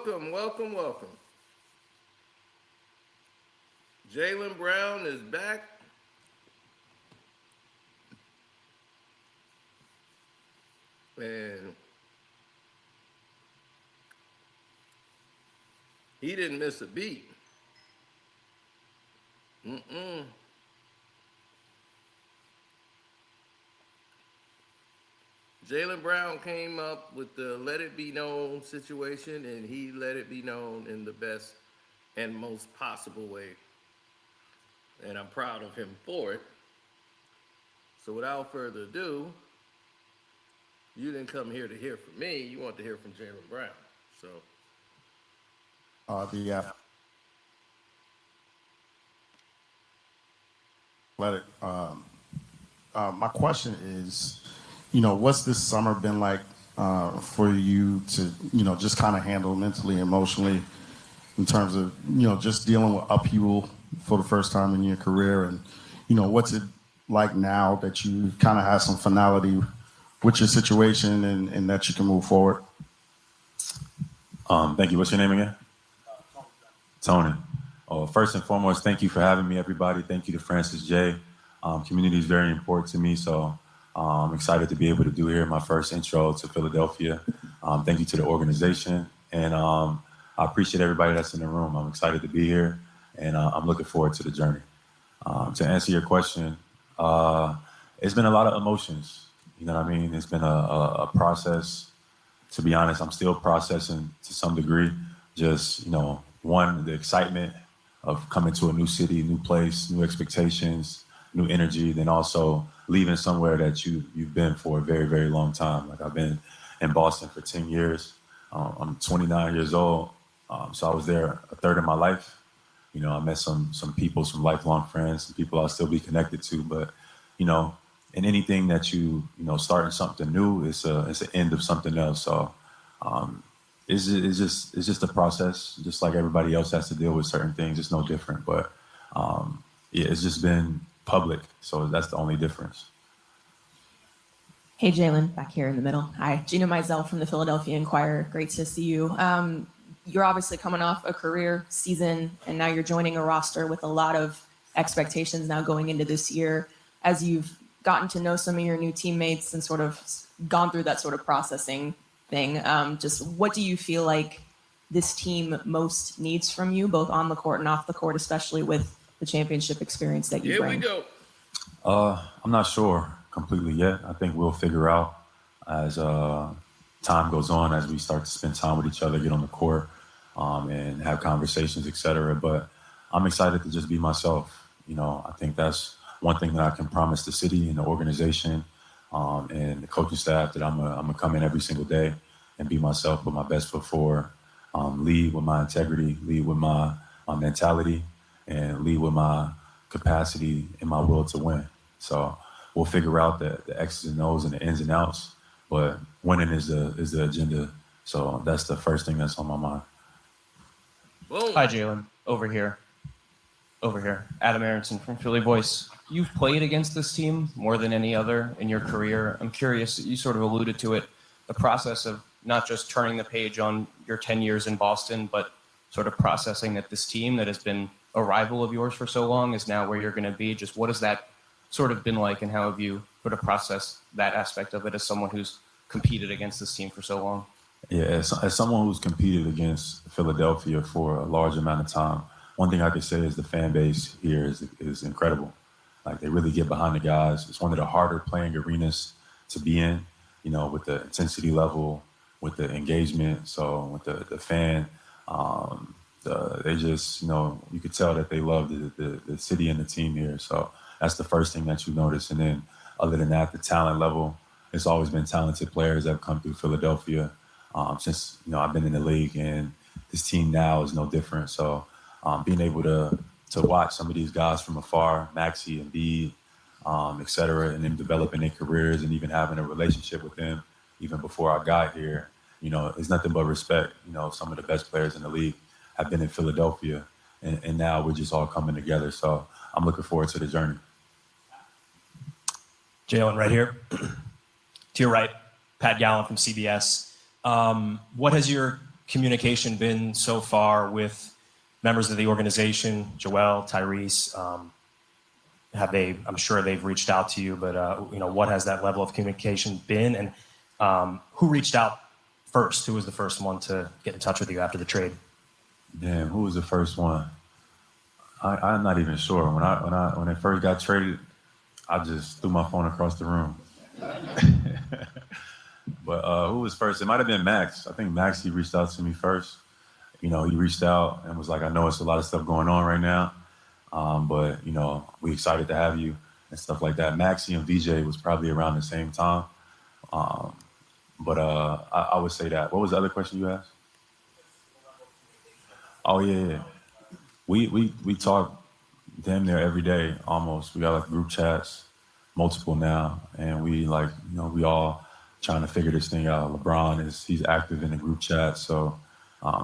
welcome, welcome, welcome. Jaylen Brown is back, and he didn't miss a beat. Mm-mm. Jaylen Brown came up with the let it be known situation, and he let it be known in the best and most possible way. And I'm proud of him for it. So without further ado, you didn't come here to hear from me. You want to hear from Jaylen Brown. So The athletic. My question is, what's this summer been like for you to, just kind of handle mentally, emotionally, in terms of, just dealing with upheaval for the first time in your career, and, what's it like now that you kind of have some finality with your situation and that you can move forward? Thank you. What's your name again? Tony. Oh, first and foremost, thank you for having me, everybody. Thank you to Francis J. Community is very important to me, so I'm excited to be able to do here my first intro to Philadelphia. Thank you to the organization, and I appreciate everybody that's in the room. I'm excited to be here, and I'm looking forward to the journey. To answer your question, it's been a lot of emotions. You know what I mean? It's been a process. To be honest, I'm still processing to some degree. Just, one, the excitement of coming to a new city, new place, new expectations, new energy, then also leaving somewhere that you've been for a very, very long time. Like, I've been in Boston for 10 years. I'm 29 years old, so I was there a third of my life. I met some people, some lifelong friends, some people I'll still be connected to. But, in anything that starting something new, it's an end of something else. So it's just a process, just like everybody else has to deal with certain things. It's no different. But it's just been public, so that's the only difference. Hey, Jaylen, back here in the middle. Hi, Gina Mizell from the Philadelphia Inquirer. Great to see you. You're obviously coming off a career season, and now you're joining a roster with a lot of expectations now going into this year. As you've gotten to know some of your new teammates and sort of gone through that sort of processing thing, just what do you feel like this team most needs from you, both on the court and off the court, especially with the championship experience that you bring? Here we go. I'm not sure completely yet. I think we'll figure out as time goes on, as we start to spend time with each other, get on the court, and have conversations, etc. But I'm excited to just be myself. I think that's one thing that I can promise the city and the organization and the coaching staff, that I'm gonna come in every single day and be myself, put my best foot forward, lead with my integrity, lead with my mentality, and lead with my capacity and my will to win. So we'll figure out the X's and O's and the ins and outs, but winning is the agenda. So that's the first thing that's on my mind. Boom. Hi, Jaylen. Over here. Adam Aronson from Philly Voice. You've played against this team more than any other in your career. I'm curious, you sort of alluded to it, the process of not just turning the page on your 10 years in Boston, but sort of processing that this team that has been a rival of yours for so long is now where you're going to be. Just what has that sort of been like, and how have you sort of processed that aspect of it as someone who's competed against this team for so long? Yeah, as someone who's competed against Philadelphia for a large amount of time, one thing I could say is the fan base here is incredible. Like, they really get behind the guys. It's one of the harder playing arenas to be in, with the intensity level, with the engagement. So with the fan, they just, you could tell that they love the city and the team here. So that's the first thing that you notice. And then other than that, the talent level, it's always been talented players that have come through Philadelphia since, I've been in the league, and this team now is no different. So being able to watch some of these guys from afar, Maxey and B, et cetera, and them developing their careers and even having a relationship with them even before I got here, it's nothing but respect. Some of the best players in the league have been in Philadelphia, and now we're just all coming together. So I'm looking forward to the journey. Jaylen, right here. To your right, Pat Gallen from CBS. What has your communication been so far with members of the organization, Joel, Tyrese? I'm sure they've reached out to you, but what has that level of communication been? And who reached out first? Who was the first one to get in touch with you after the trade? Damn, who was the first one? I'm not even sure. When it first got traded, I just threw my phone across the room. But who was first? It might have been Max. I think Max, he reached out to me first. He reached out and was like, I know it's a lot of stuff going on right now, but, we excited to have you and stuff like that. Maxie and VJ was probably around the same time. But I would say that. What was the other question you asked? Oh, yeah. We talk damn near every day, almost. We got like group chats, multiple now, and we we all trying to figure this thing out. LeBron he's active in the group chat, so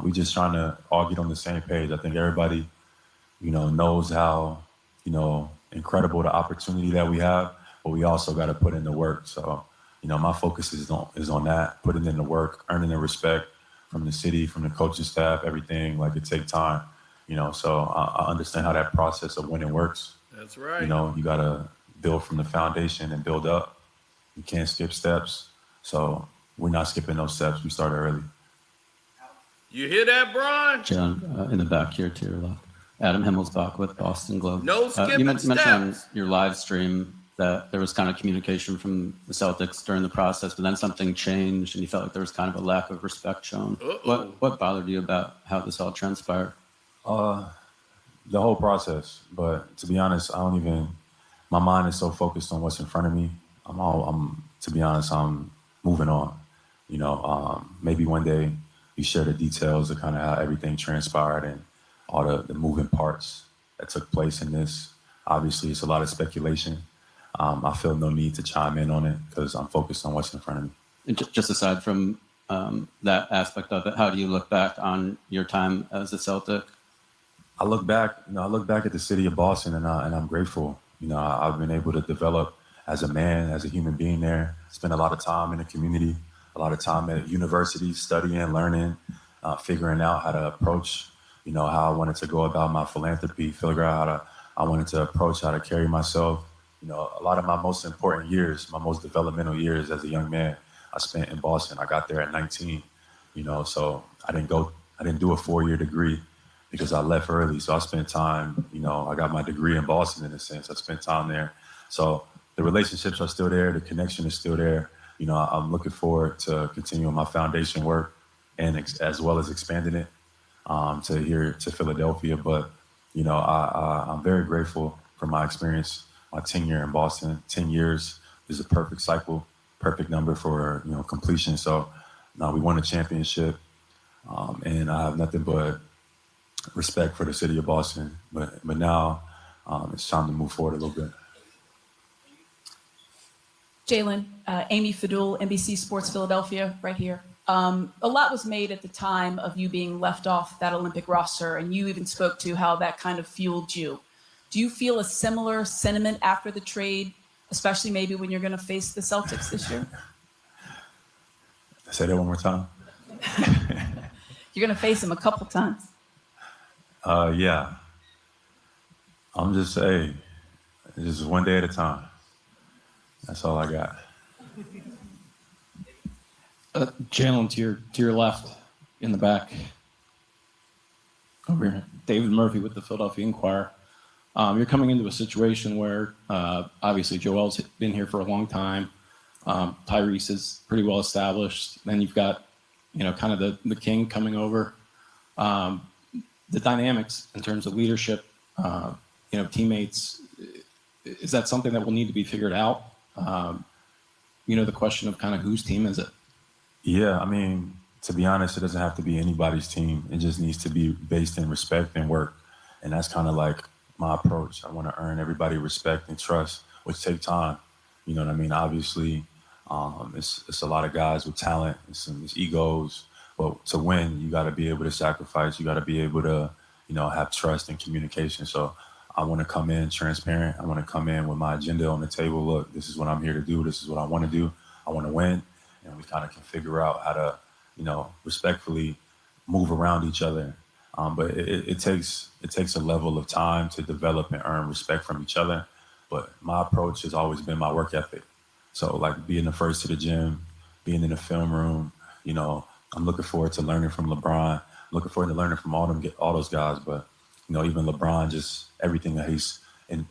we just trying to all get on the same page. I think everybody, knows how, incredible the opportunity that we have, but we also got to put in the work. So, my focus is on that, putting in the work, earning the respect from the city, from the coaching staff, everything. Like, it takes time, so I understand how that process of winning works. That's right. You got to build from the foundation and build up. You can't skip steps. So we're not skipping those steps. We started early. You hear that, Brian? John, in the back here to your left. Adam Himmelsbach with Boston Globe. No skipping you mentioned on steps. your live stream that there was kind of communication from the Celtics during the process, but then something changed and you felt like there was kind of a lack of respect shown. Uh-oh. What bothered you about how this all transpired? The whole process. But to be honest, my mind is so focused on what's in front of me. To be honest, I'm moving on. Maybe one day you share the details of kind of how everything transpired and all the moving parts that took place in this. Obviously, it's a lot of speculation. I feel no need to chime in on it because I'm focused on what's in front of me. And just aside from that aspect of it, how do you look back on your time as a Celtic? I look back at the city of Boston and I'm grateful. I've been able to develop as a man, as a human being there, spend a lot of time in the community, a lot of time at university, studying, learning, figuring out how to approach, how I wanted to go about my philanthropy, figure out I wanted to approach, how to carry myself. A lot of my most important years, my most developmental years as a young man, I spent in Boston. I got there at 19, so I didn't do a 4-year degree because I left early. So I spent time, I got my degree in Boston in a sense. I spent time there. So the relationships are still there. The connection is still there. I'm looking forward to continuing my foundation work and as well as expanding it to Philadelphia. But, I'm very grateful for my experience, my tenure in Boston. 10 years is a perfect cycle, perfect number for, completion. So now we won a championship and I have nothing but respect for the city of Boston. But now it's time to move forward a little bit. Jaylen, Amy Fadul, NBC Sports Philadelphia, right here. A lot was made at the time of you being left off that Olympic roster, and you even spoke to how that kind of fueled you. Do you feel a similar sentiment after the trade, especially maybe when you're going to face the Celtics this year? Say that one more time. You're going to face them a couple times. Yeah. I'm just saying, this is one day at a time. That's all I got. Jaylen, to your left, in the back. Over here. David Murphy with the Philadelphia Inquirer. You're coming into a situation where obviously Joel's been here for a long time. Tyrese is pretty well established. Then you've got, kind of the king coming over. The dynamics in terms of leadership, teammates, is that something that will need to be figured out? The question of kind of whose team is it? Yeah, to be honest, it doesn't have to be anybody's team. It just needs to be based in respect and work. And that's kind of like my approach. I want to earn everybody respect and trust, which take time. You know what I mean? Obviously, it's a lot of guys with talent, it's egos. But to win, you got to be able to sacrifice. You got to be able to, have trust and communication. So I want to come in transparent. I want to come in with my agenda on the table. Look, this is what I'm here to do. This is what I want to do. I want to win. And we kind of can figure out how to, respectfully move around each other. But it takes a level of time to develop and earn respect from each other. But my approach has always been my work ethic. So like being the first to the gym, being in the film room, I'm looking forward to learning from LeBron. Looking forward to learning from all those guys. But even LeBron, just everything that he's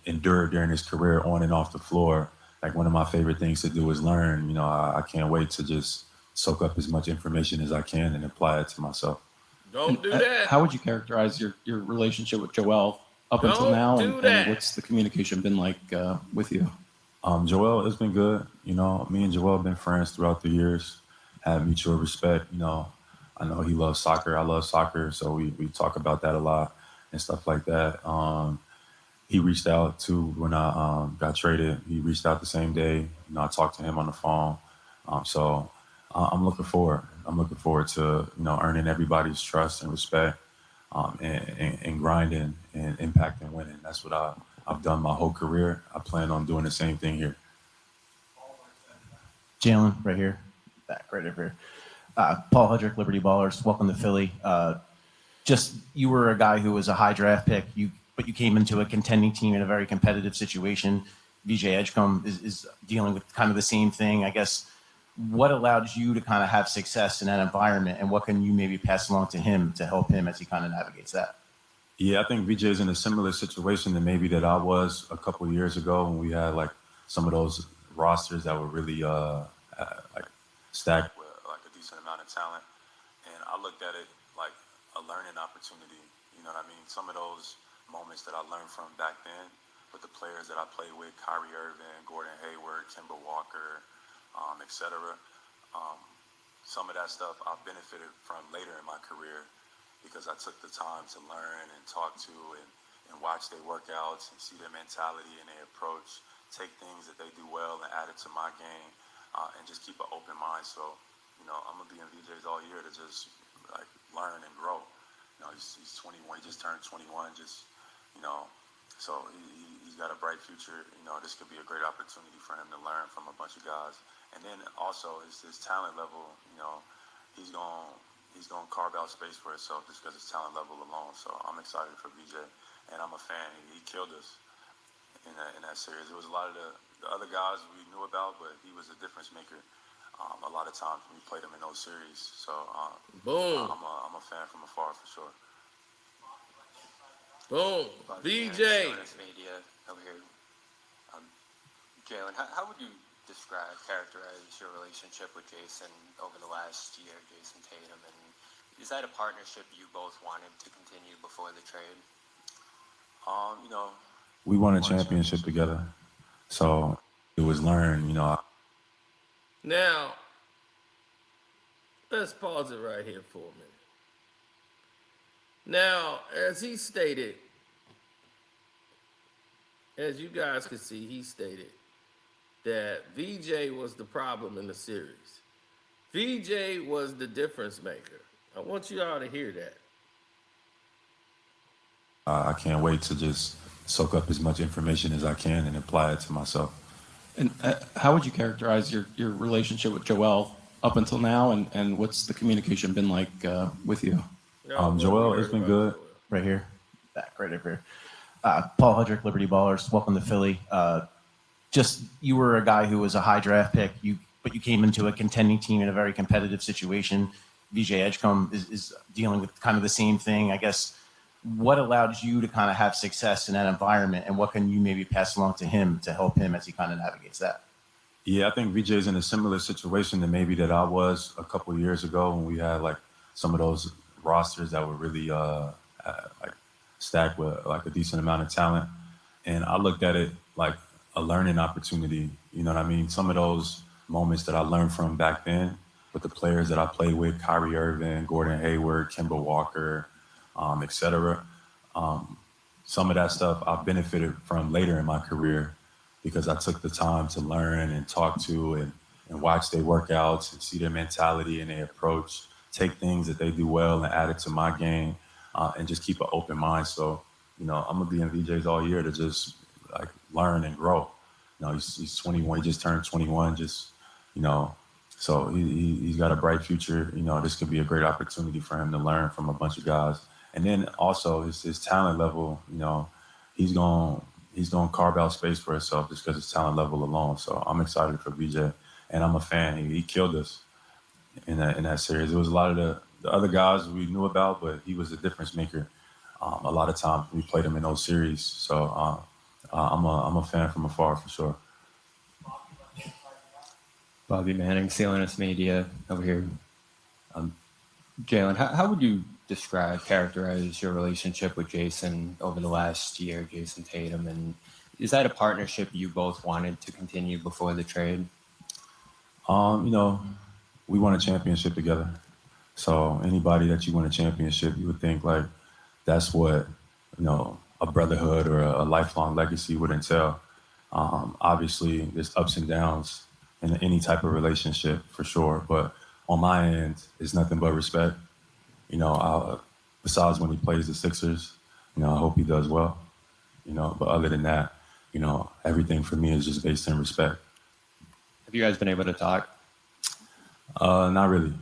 endured during his career on and off the floor. Like one of my favorite things to do is learn. I can't wait to just soak up as much information as I can and apply it to myself. Don't do that. How would you characterize your relationship with Joel up until Don't now, do and that. what's the communication been like with you? Joel, it's been good. Me and Joel have been friends throughout the years, have mutual respect. I know he loves soccer. I love soccer. So we talk about that a lot and stuff like that. He reached out too when I got traded. He reached out the same day. I talked to him on the phone. So I'm looking forward. I'm looking forward to, earning everybody's trust and respect and grinding and impacting winning. That's what I've done my whole career. I plan on doing the same thing here. Jaylen, right here, back right over here. Paul Hudrick, Liberty Ballers. Welcome to Philly. You were a guy who was a high draft pick, but you came into a contending team in a very competitive situation. VJ Edgecombe is dealing with kind of the same thing. I guess, what allowed you to kind of have success in that environment, and what can you maybe pass along to him to help him as he kind of navigates that? Yeah, I think VJ's in a similar situation than maybe that I was a couple of years ago when we had like some of those rosters that were really like stacked with like a decent amount of talent. And I looked at it like a learning opportunity. You know what I mean? Some of those moments that I learned from back then with the players that I played with, Kyrie Irving, Gordon Hayward, Kemba Walker, etc. Some of that stuff I benefited from later in my career because I took the time to learn and talk to and watch their workouts and see their mentality and their approach, take things that they do well and add it to my game, and just keep an open mind. So, I'm going to be in VJ's all year to just like learn and grow. He's 21, he just turned 21, so he's got a bright future. This could be a great opportunity for him to learn from a bunch of guys. And then also his talent level, he's going to carve out space for himself just because his talent level alone. So I'm excited for VJ, and I'm a fan. He killed us in that series. There was a lot of the other guys we knew about, but he was a difference maker a lot of times when we played him in those series. So Boom. I'm a fan from afar for sure. Boom. VJ. Media over here. Jaylen, how would you characterize your relationship with Jason over the last year, Jason Tatum, and is that a partnership you both wanted to continue before the trade? We won a championship together, so it was learned. Now, let's pause it right here for a minute. Now, as he stated, as you guys can see, he stated that VJ was the problem in the series. VJ was the difference maker. I want you all to hear that. I can't wait to just soak up as much information as I can and apply it to myself. And how would you characterize your relationship with Joel up until now, and what's the communication been like with you? Joel, it's been good. Right here, back right over here. Paul Hudrick, Liberty Ballers. Welcome to Philly. You were a guy who was a high draft pick, but you came into a contending team in a very competitive situation. VJ Edgecombe is dealing with kind of the same thing. I guess, what allowed you to kind of have success in that environment, and what can you maybe pass along to him to help him as he kind of navigates that? Yeah, I think VJ's in a similar situation than maybe that I was a couple of years ago when we had like some of those rosters that were really like stacked with like a decent amount of talent. And I looked at it like a learning opportunity. You know what I mean? Some of those moments that I learned from back then with the players that I played with, Kyrie Irving, Gordon Hayward, Kemba Walker, etc. Some of that stuff I benefited from later in my career because I took the time to learn and talk to and watch their workouts and see their mentality and their approach, take things that they do well and add it to my game, and just keep an open mind. So, I'm gonna be in VJ's all year to just like learn and grow. He's 21, he just turned 21, just, So he's got a bright future. You know, this could be a great opportunity for him to learn from a bunch of guys. And then also his talent level, you know, he's going to carve out space for himself just because his talent level alone. So I'm excited for BJ, and I'm a fan. He killed us in that series. It was a lot of the other guys we knew about, but he was a difference maker. A lot of times we played him in those series. So I'm a fan from afar for sure. Bobby Manning, CLNS Media, over here. Jaylen, how would you characterize your relationship with Jason over the last year, Jason Tatum? And is that a partnership you both wanted to continue before the trade? You know, we won a championship together. So anybody that you win a championship, you would think like that's what, you know, a brotherhood or a lifelong legacy would entail. Obviously, there's ups and downs in any type of relationship for sure. But on my end, it's nothing but respect. You know, besides when he plays the Sixers, you know, I hope he does well. You know, but other than that, you know, everything for me is just based in respect. Have you guys been able to talk? Not really.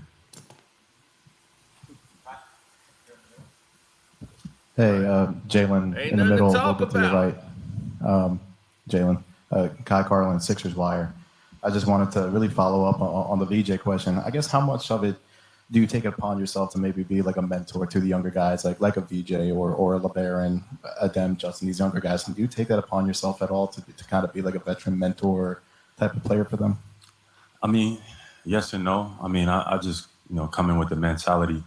Hey, Jaylen, Ain't in the nothing to middle, a little talk bit to your about. right. Jaylen, Kai Carlin, Sixers Wire. I just wanted to really follow up on the VJ question. I guess how much of it do you take it upon yourself to maybe be like a mentor to the younger guys, like a VJ or a LeBaron, Adem, Justin, these younger guys? And do you take that upon yourself at all to kind of be like a veteran mentor type of player for them? I mean, yes and no. I mean, I just, you know, come in with the mentality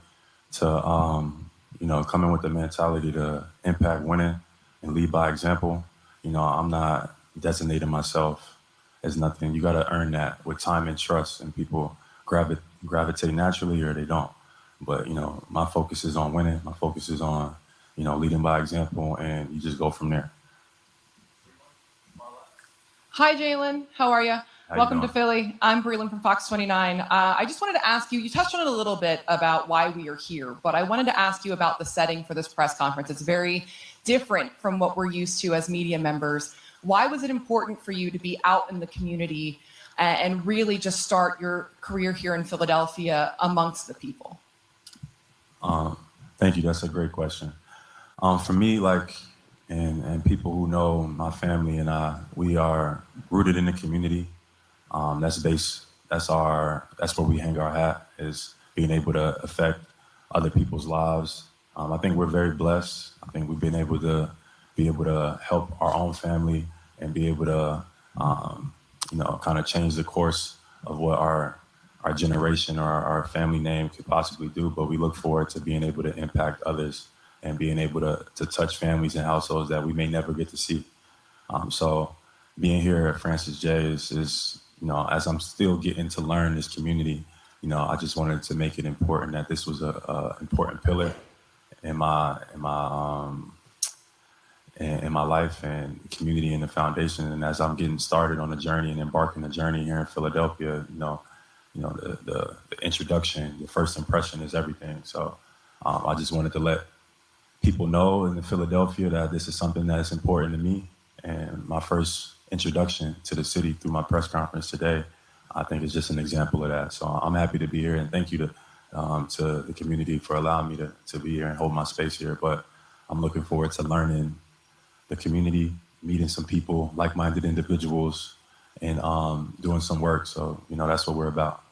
to, you know, come in with the mentality to impact winning and lead by example. You know, I'm not designating myself as nothing. You got to earn that with time and trust, and people gravitate naturally or they don't. But, you know, my focus is on winning. My focus is on, you know, leading by example, and you just go from there. Hi, Jaylen. How are you? How you Welcome to doing? Philly. I'm Breland from Fox 29. I just wanted to ask you, you touched on it a little bit about why we are here, but I wanted to ask you about the setting for this press conference. It's very different from what we're used to as media members. Why was it important for you to be out in the community and really just start your career here in Philadelphia amongst the people? Thank you. That's a great question. For me, like, and people who know my family and I, we are rooted in the community. That's where we hang our hat, is being able to affect other people's lives. I think we're very blessed. I think we've been able to help our own family and be able to, you know, kind of change the course of what our generation or our family name could possibly do. But we look forward to being able to impact others and being able to touch families and households that we may never get to see. So being here at Francis J is, you know, as I'm still getting to learn this community, you know, I just wanted to make it important that this was a important pillar in my life and community and the foundation. And as I'm getting started on the journey and embarking the journey here in Philadelphia, you know, the introduction, the first impression is everything. So I just wanted to let people know in Philadelphia that this is something that is important to me. And my first introduction to the city through my press conference today, I think is just an example of that. So I'm happy to be here, and thank you to the community for allowing me to be here and hold my space here. But I'm looking forward to learning the community, meeting some people, like-minded individuals, and doing some work. So, you know, that's what we're about.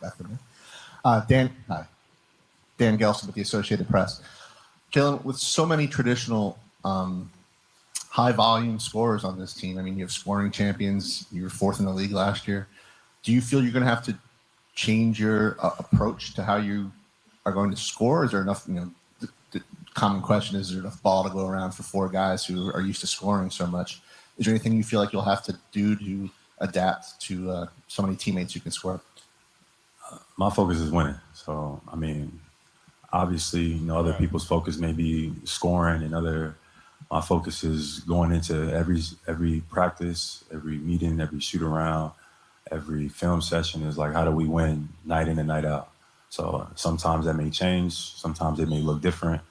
After me. Hi. Dan Gelson with the Associated Press. Jaylen, with so many traditional high volume scorers on this team, I mean, you have scoring champions, you were fourth in the league last year. Do you feel you're going to have to change your approach to how you are going to score? Is there enough, you know, the common question is there enough ball to go around for four guys who are used to scoring so much? Is there anything you feel like you'll have to do to adapt to so many teammates who can score? My focus is winning. So, I mean, obviously, you know, other people's focus may be scoring, and my focus is going into every practice, every meeting, every shoot around, every film session is like, how do we win night in and night out? So sometimes that may change. Sometimes it may look different.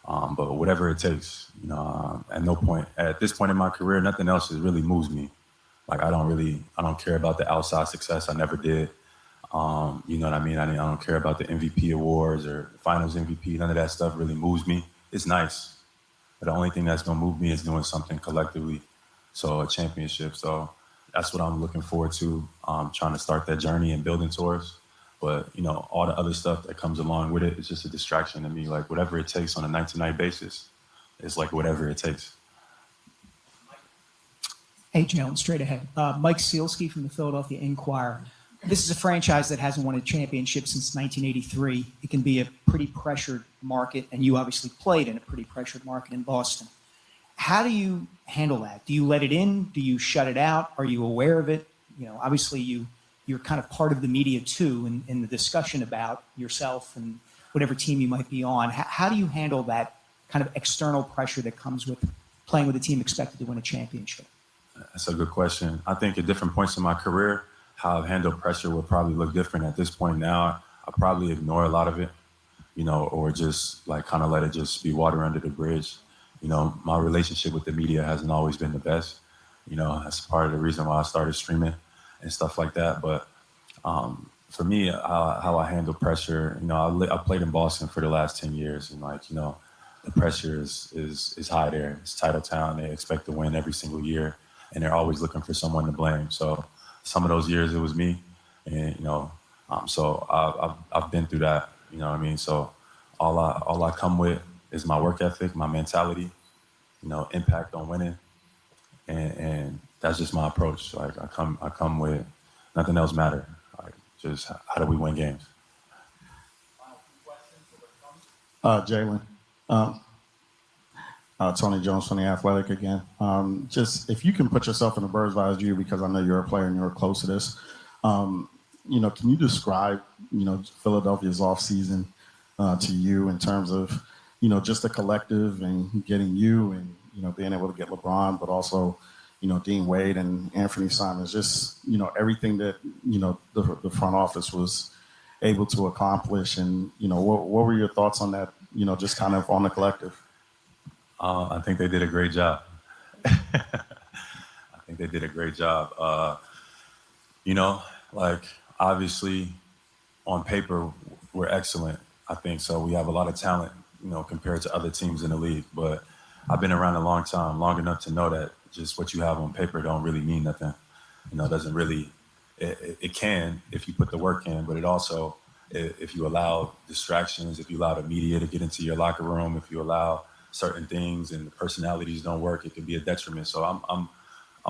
But whatever it takes, at no point, at this point in my career, nothing else has really moves me. Like I don't care about the outside success. I never did. You know what I mean? I don't care about the MVP awards or finals MVP. None of that stuff really moves me. It's nice. But the only thing that's going to move me is doing something collectively. So a championship. So that's what I'm looking forward to, trying to start that journey and building towards. But, all the other stuff that comes along with it is just a distraction to me. Like whatever it takes on a night-to-night basis, it's like whatever it takes. Hey, Jaylen, straight ahead. Mike Sealski from the Philadelphia Inquirer. This is a franchise that hasn't won a championship since 1983. It can be a pretty pressured market, and you obviously played in a pretty pressured market in Boston. How do you handle that? Do you let it in? Do you shut it out? Are you aware of it? Obviously you're kind of part of the media too in the discussion about yourself and whatever team you might be on. How do you handle that kind of external pressure that comes with playing with a team expected to win a championship? That's a good question. I think at different points in my career, how I've handled pressure will probably look different. At this point now, I probably ignore a lot of it, or just like kind of let it just be water under the bridge. My relationship with the media hasn't always been the best. That's part of the reason why I started streaming and stuff like that. But for me, how I handle pressure, I played in Boston for the last 10 years, and the pressure is high there. It's title town. They expect to win every single year, and they're always looking for someone to blame. So some of those years it was me, and so I've been through that. You know what I mean? So all I come with is my work ethic, my mentality, impact on winning, and that's just my approach. Like I come with nothing else matter. Like just how do we win games? Jaylen, Tony Jones from The Athletic again. Just if you can put yourself in a bird's eye view, because I know you're a player and you're close to this. Can you describe, Philadelphia's offseason to you in terms of, just the collective and getting you and, being able to get LeBron, but also, Dean Wade and Anthony Simons, just, everything that, the front office was able to accomplish. And, what were your thoughts on that, just kind of on the collective? I think they did a great job. I think they did a great job. Like obviously on paper, we're excellent. I think so. We have a lot of talent, compared to other teams in the league. But I've been around a long time, long enough to know that just what you have on paper don't really mean nothing. It doesn't really, it can if you put the work in, but it also, if you allow distractions, if you allow the media to get into your locker room, if you allow certain things and the personalities don't work, it can be a detriment. So I'm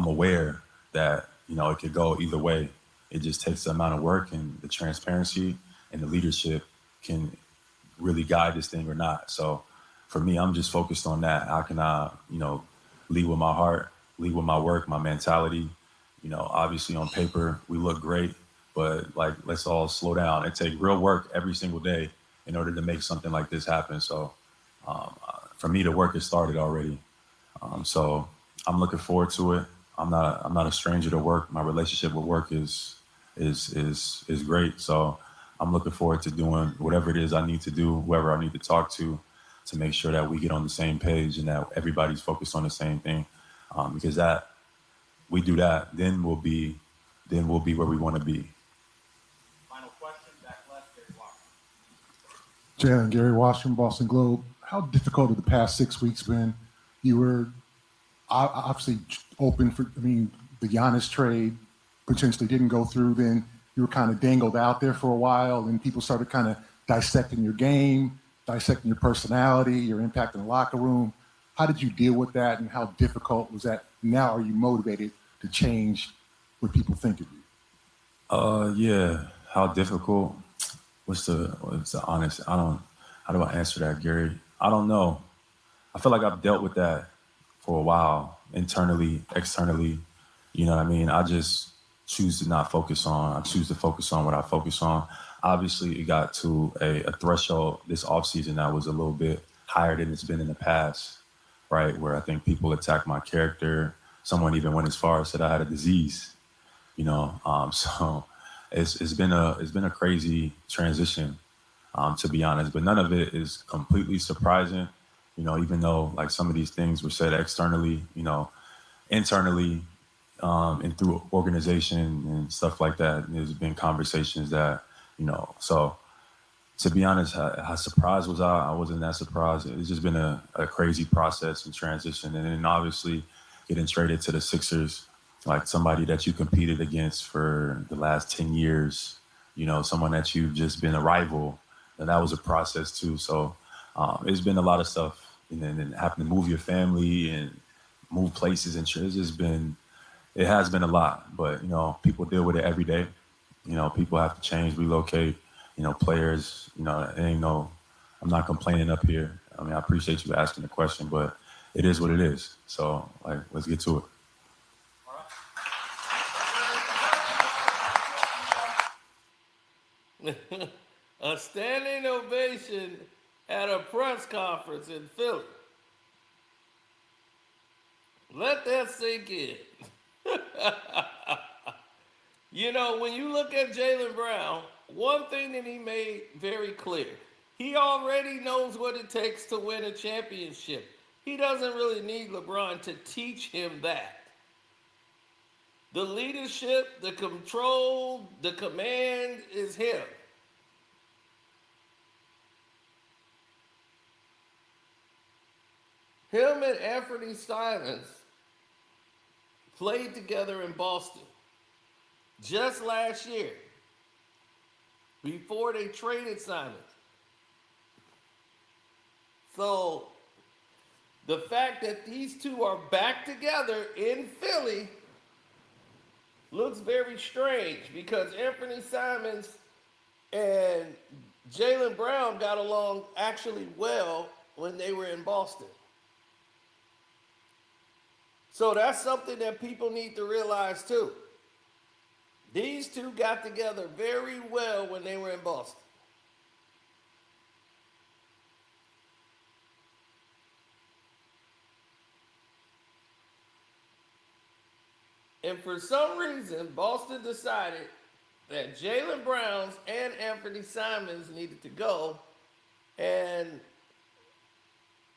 aware that, it could go either way. It just takes the amount of work and the transparency and the leadership can really guide this thing or not. So for me, I'm just focused on that. How can I, lead with my heart, lead with my work, my mentality? Obviously on paper, we look great, but like, let's all slow down. It takes real work every single day in order to make something like this happen. So for me, the work has started already. So I'm looking forward to it. I'm not a stranger to work. My relationship with work is great. So I'm looking forward to doing whatever it is I need to do, whoever I need to talk to make sure that we get on the same page and that everybody's focused on the same thing. Because that we do that, then we'll be where we want to be. Final question, back left, Gary Washington. Jaylen, Gary Washington, Boston Globe. How difficult have the past 6 weeks been? You were obviously open for, the Giannis trade potentially didn't go through. Then you were kind of dangled out there for a while, and people started kind of dissecting your game, dissecting your personality, your impact in the locker room. How did you deal with that, and how difficult was that? Now are you motivated to change what people think of you? Yeah. How difficult? What's the honest? How do I answer that, Gary? I don't know. I feel like I've dealt with that for a while, internally, externally. You know what I mean? I just choose to not focus on. I choose to focus on what I focus on. Obviously, it got to a threshold this offseason that was a little bit higher than it's been in the past, right? Where I think people attacked my character. Someone even went as far as said I had a disease, So it's been a crazy transition, to be honest. But none of it is completely surprising. Even though like some of these things were said externally, internally, and through organization and stuff like that, there's been conversations that, so to be honest, how surprised was I? I wasn't that surprised. It's just been a crazy process and transition. And then obviously getting traded to the Sixers, like somebody that you competed against for the last 10 years, someone that you've just been a rival, and that was a process too. So it's been a lot of stuff. And then having to move your family and move places and shit. It has been a lot, but, people deal with it every day. People have to change, relocate, players, I'm not complaining up here. I mean, I appreciate you asking the question, but it is what it is. So, like, let's get to it. A standing ovation at a press conference in Philly. Let that sink in. When you look at Jaylen Brown, one thing that he made very clear, he already knows what it takes to win a championship. He doesn't really need LeBron to teach him that. The leadership, the control, the command is him. Him and Anthony Simons played together in Boston just last year, before they traded Simons. So the fact that these two are back together in Philly looks very strange, because Anthony Simons and Jaylen Brown got along actually well when they were in Boston. So that's something that people need to realize too. These two got together very well when they were in Boston. And for some reason, Boston decided that Jaylen Brown and Anthony Simons needed to go, and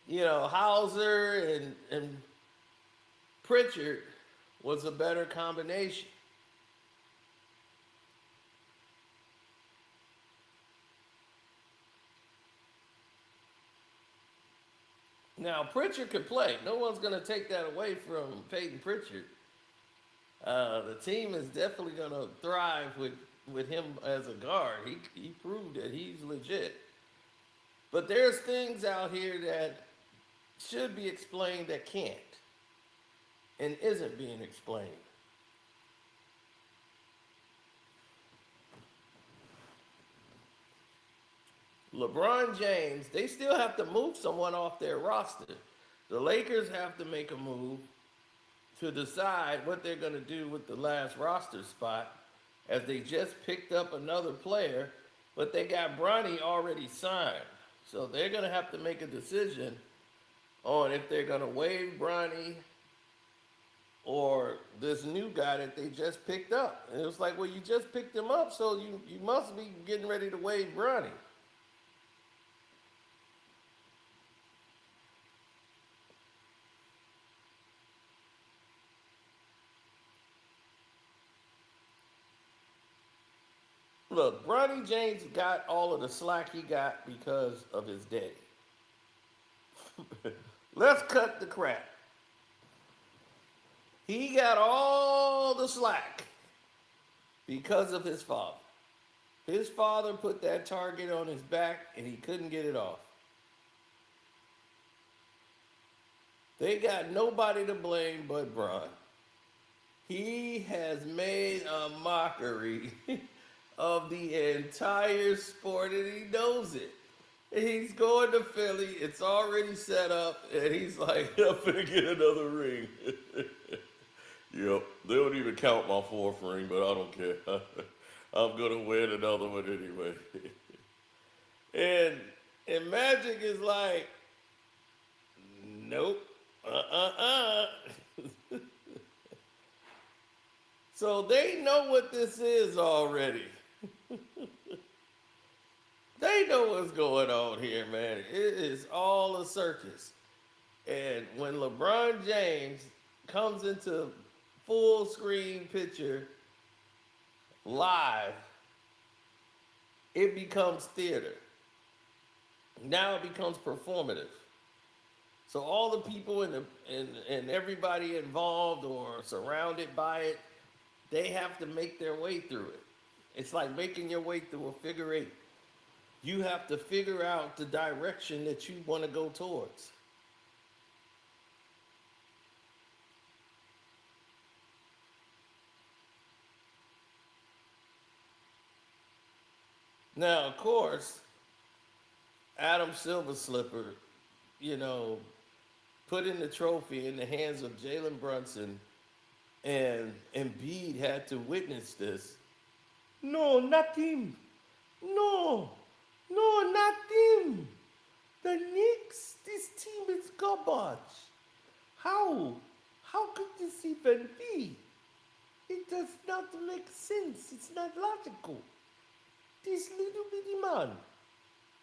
Hauser and Pritchard was a better combination. Now, Pritchard could play. No one's going to take that away from Peyton Pritchard. The team is definitely going to thrive with him as a guard. He proved that he's legit. But there's things out here that should be explained that can't and isn't being explained. LeBron James, they still have to move someone off their roster. The Lakers have to make a move to decide what they're going to do with the last roster spot, as they just picked up another player, but they got Bronny already signed. So they're going to have to make a decision on if they're going to waive Bronny or this new guy that they just picked up. And it was like, well, you just picked him up, so you must be getting ready to waive Bronny. Look, Bronny James got all of the slack he got because of his daddy. Let's cut the crap. He got all the slack because of his father. His father put that target on his back and he couldn't get it off. They got nobody to blame but Bron. He has made a mockery of the entire sport, and he knows it. He's going to Philly, it's already set up, and he's like, I'm gonna get another ring. Yep, they don't even count my fourth ring, but I don't care. I'm gonna win another one anyway. and Magic is like, nope, So they know what this is already. They know what's going on here, man. It is all a circus. And when LeBron James comes into full screen picture live, it becomes theater. Now it becomes performative. So all the people and everybody involved or surrounded by it, they have to make their way through it. It's like making your way through a figure eight. You have to figure out the direction that you want to go towards. Now, of course, Adam Silver Slipper, you know, putting the trophy in the hands of Jalen Brunson, and Embiid had to witness this. No, not him. No, no, not him. The Knicks, this team is garbage. How? How could this even be? It does not make sense. It's not logical. This little bitty man.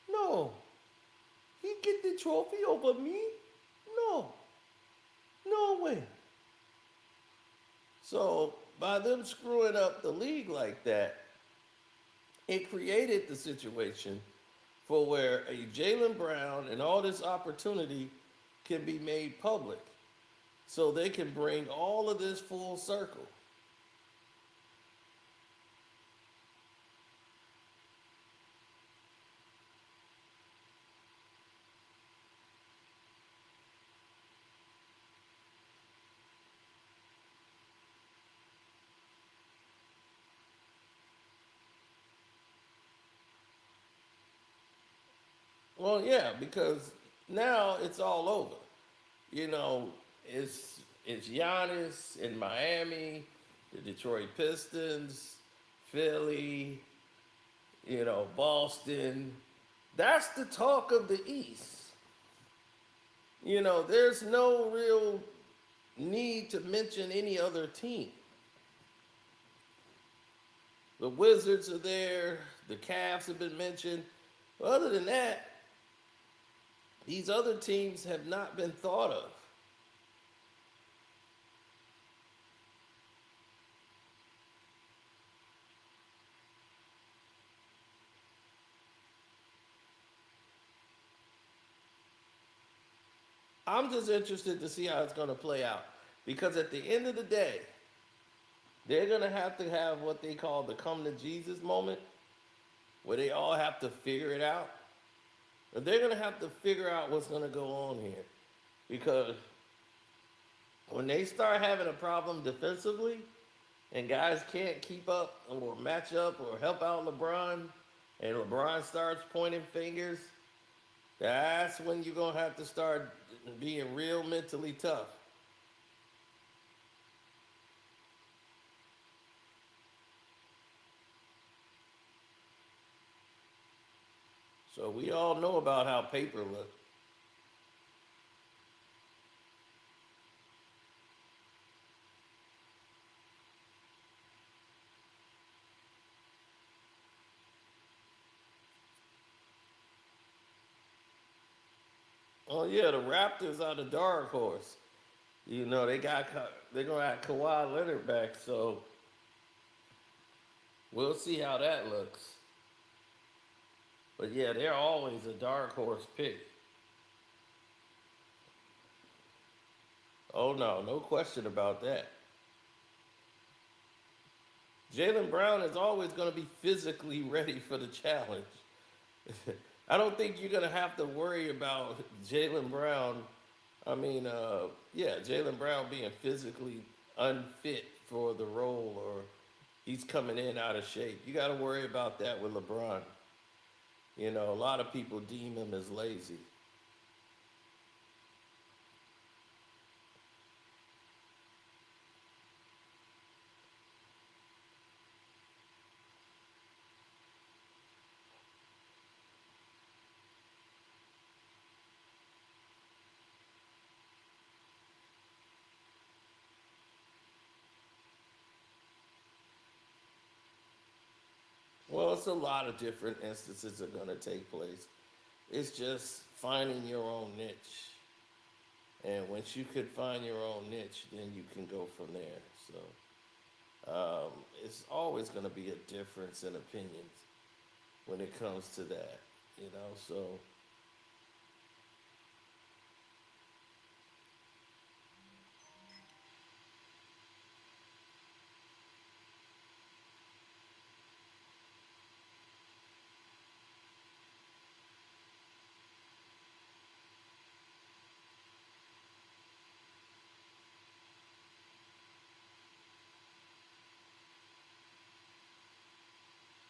No. He get the trophy over me? No. No way. So by them screwing up the league like that, it created the situation for where a Jaylen Brown and all this opportunity can be made public. So they can bring all of this full circle. Well, yeah, because now it's all over. You know, it's Giannis in Miami, the Detroit Pistons, Philly, you know, Boston. That's the talk of the East. You know, there's no real need to mention any other team. The Wizards are there, the Cavs have been mentioned. But other than that, these other teams have not been thought of. I'm just interested to see how it's going to play out. Because at the end of the day, they're going to have what they call the come to Jesus moment, where they all have to figure it out. But they're going to have to figure out what's going to go on here. Because when they start having a problem defensively, and guys can't keep up or match up or help out LeBron, and LeBron starts pointing fingers, that's when you're going to have to start being real mentally tough. So we all know about how paper looked. Oh yeah, the Raptors are the dark horse. You know they're gonna have Kawhi Leonard back, so we'll see how that looks. But yeah, they're always a dark horse pick. Oh no, no question about that. Jaylen Brown is always going to be physically ready for the challenge. I don't think you're going to have to worry about Jaylen Brown. I mean, yeah, Jaylen Brown being physically unfit for the role or he's coming in out of shape. You got to worry about that with LeBron. You know, a lot of people deem him as lazy. Well, it's a lot of different instances are going to take place. It's just finding your own niche. And once you could find your own niche, then you can go from there. So it's always going to be a difference in opinions when it comes to that, you know. So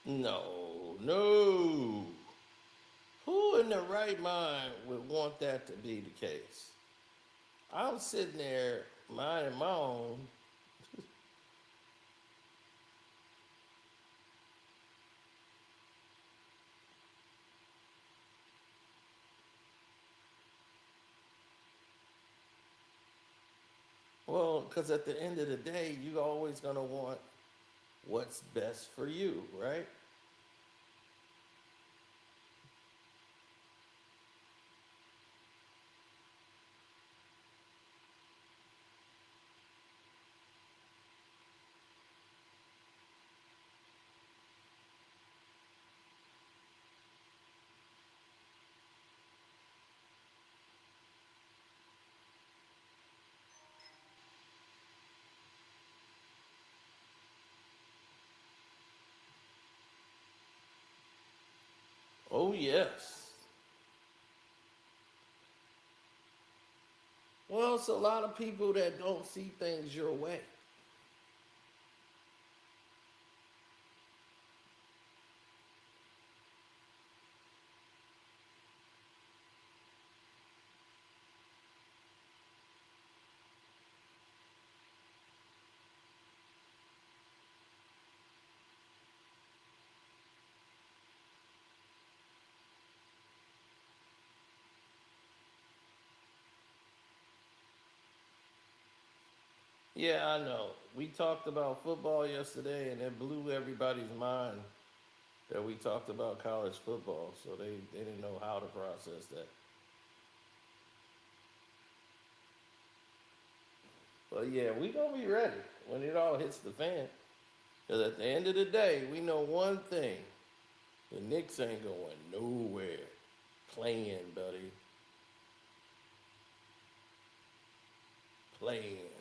no, no. Who in the right mind would want that to be the case? I'm sitting there minding my own. Well, because at the end of the day, you always going to want what's best for you, right? Oh, yes. Well, it's a lot of people that don't see things your way. Yeah, I know. We talked about football yesterday, and it blew everybody's mind that we talked about college football, so they didn't know how to process that. But yeah, we gonna be ready when it all hits the fan. Because at the end of the day, we know one thing: the Knicks ain't going nowhere. Playing, buddy. Playing.